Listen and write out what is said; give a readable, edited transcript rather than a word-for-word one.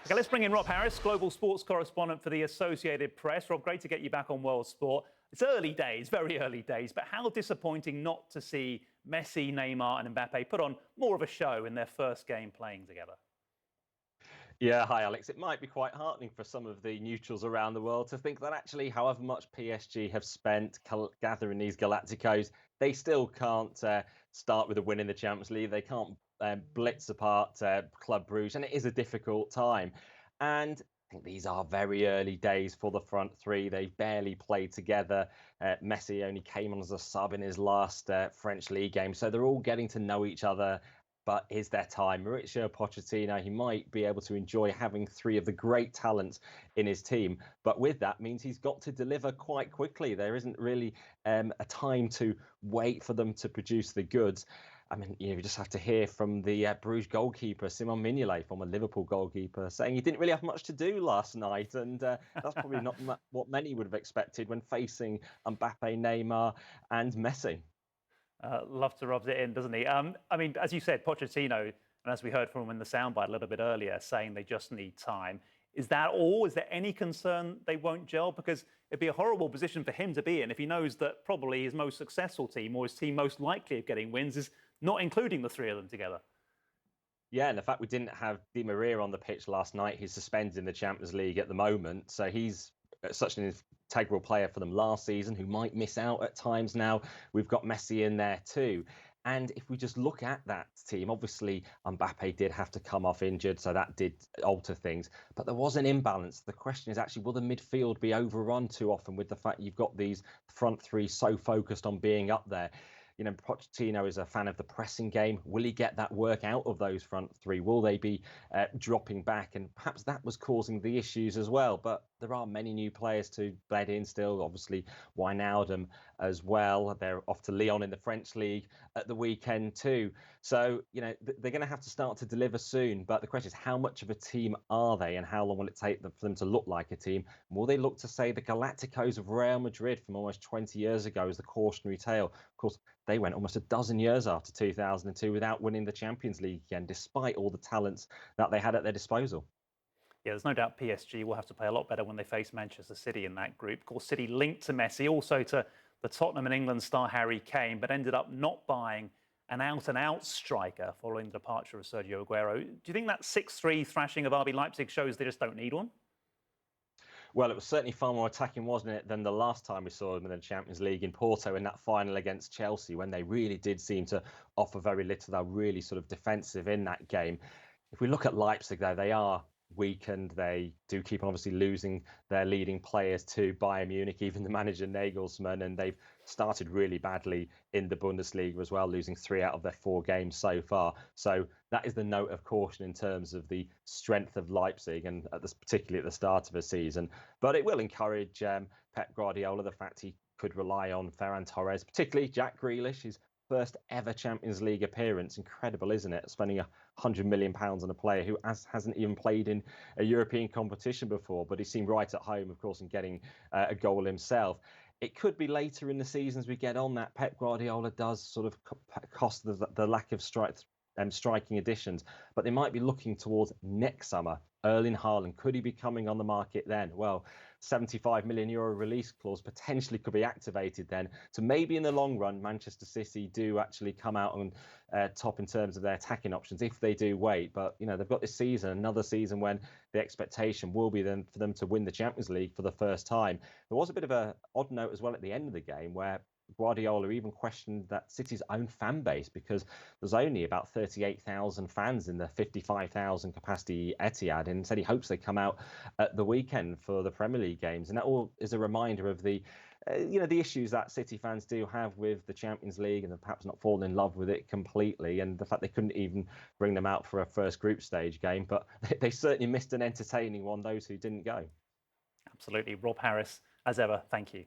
Okay, let's bring in Rob Harris, global sports correspondent for the Associated Press. Rob, great to get you back on World Sport. It's early days, very early days, but how disappointing not to see Messi, Neymar and Mbappe put on more of a show in their first game playing together. Yeah, hi Alex. It might be quite heartening for some of the neutrals around the world to think that actually, however much PSG have spent gathering these Galacticos, they still can't start with a win in the Champions League. They can't blitz apart Club Brugge, and it is a difficult time. And I think these are very early days for the front three. They've barely played together. Messi only came on as a sub in his last French league game, so they're all getting to know each other. But is there time? Mauricio Pochettino, he might be able to enjoy having three of the great talents in his team. But with that means he's got to deliver quite quickly. There isn't really a time to wait for them to produce the goods. I mean, you just have to hear from the Bruges goalkeeper, Simon Mignolet, former Liverpool goalkeeper, saying he didn't really have much to do last night. And that's probably not what many would have expected when facing Mbappe, Neymar and Messi. Love to rub it in, doesn't he? I mean, as you said, Pochettino, and as we heard from him in the soundbite a little bit earlier, saying they just need time. Is that all? Is there any concern they won't gel? Because it'd be a horrible position for him to be in if he knows that probably his most successful team or his team most likely of getting wins is not including the three of them together. Yeah, and the fact we didn't have Di Maria on the pitch last night, he's suspended in the Champions League at the moment. So he's such an integral player for them last season who might miss out at times now. We've got Messi in there too. And if we just look at that team, obviously Mbappe did have to come off injured, so that did alter things. But there was an imbalance. The question is actually, will the midfield be overrun too often with the fact you've got these front three so focused on being up there? You know, Pochettino is a fan of the pressing game. Will he get that work out of those front three? Will they be dropping back? And perhaps that was causing the issues as well. But there are many new players to bled in still. Obviously, Wijnaldum as well. They're off to Lyon in the French league at the weekend too. So, you know, they're going to have to start to deliver soon. But the question is, how much of a team are they and how long will it take for them to look like a team? Will they look to say the Galacticos of Real Madrid from almost 20 years ago as the cautionary tale? Of course, they went almost a dozen years after 2002 without winning the Champions League again, despite all the talents that they had at their disposal. Yeah, there's no doubt PSG will have to play a lot better when they face Manchester City in that group. Of course, City linked to Messi, also to the Tottenham and England star Harry Kane, but ended up not buying an out-and-out striker following the departure of Sergio Aguero. Do you think that 6-3 thrashing of RB Leipzig shows they just don't need one? Well, it was certainly far more attacking, wasn't it, than the last time we saw them in the Champions League in Porto in that final against Chelsea, when they really did seem to offer very little. They're really sort of defensive in that game. If we look at Leipzig, though, they are weakened. They do keep on obviously losing their leading players to Bayern Munich, even the manager Nagelsmann, and they've started really badly in the Bundesliga as well, losing 3 out of their 4 games so far. So that is the note of caution in terms of the strength of Leipzig, and particularly at the start of a season. But it will encourage Pep Guardiola, the fact he could rely on Ferran Torres, particularly Jack Grealish, his first ever Champions League appearance. Incredible, isn't it? Spending £100 million on a player who hasn't even played in a European competition before, but he seemed right at home, of course, in getting a goal himself. It could be later in the season as we get on that Pep Guardiola does sort of cost the lack of striking additions, but they might be looking towards next summer. Erling Haaland, could he be coming on the market then? Well, €75 million release clause potentially could be activated then. So maybe in the long run, Manchester City do actually come out on top in terms of their attacking options if they do wait. But, you know, they've got this season, another season when the expectation will be then for them to win the Champions League for the first time. There was a bit of an odd note as well at the end of the game where Guardiola even questioned that City's own fan base, because there's only about 38,000 fans in the 55,000 capacity Etihad, and said he hopes they come out at the weekend for the Premier League games. And that all is a reminder of the the issues that City fans do have with the Champions League, and perhaps not fallen in love with it completely, and the fact they couldn't even bring them out for a first group stage game. But they certainly missed an entertaining one, those who didn't go. Absolutely. Rob Harris, as ever, thank you.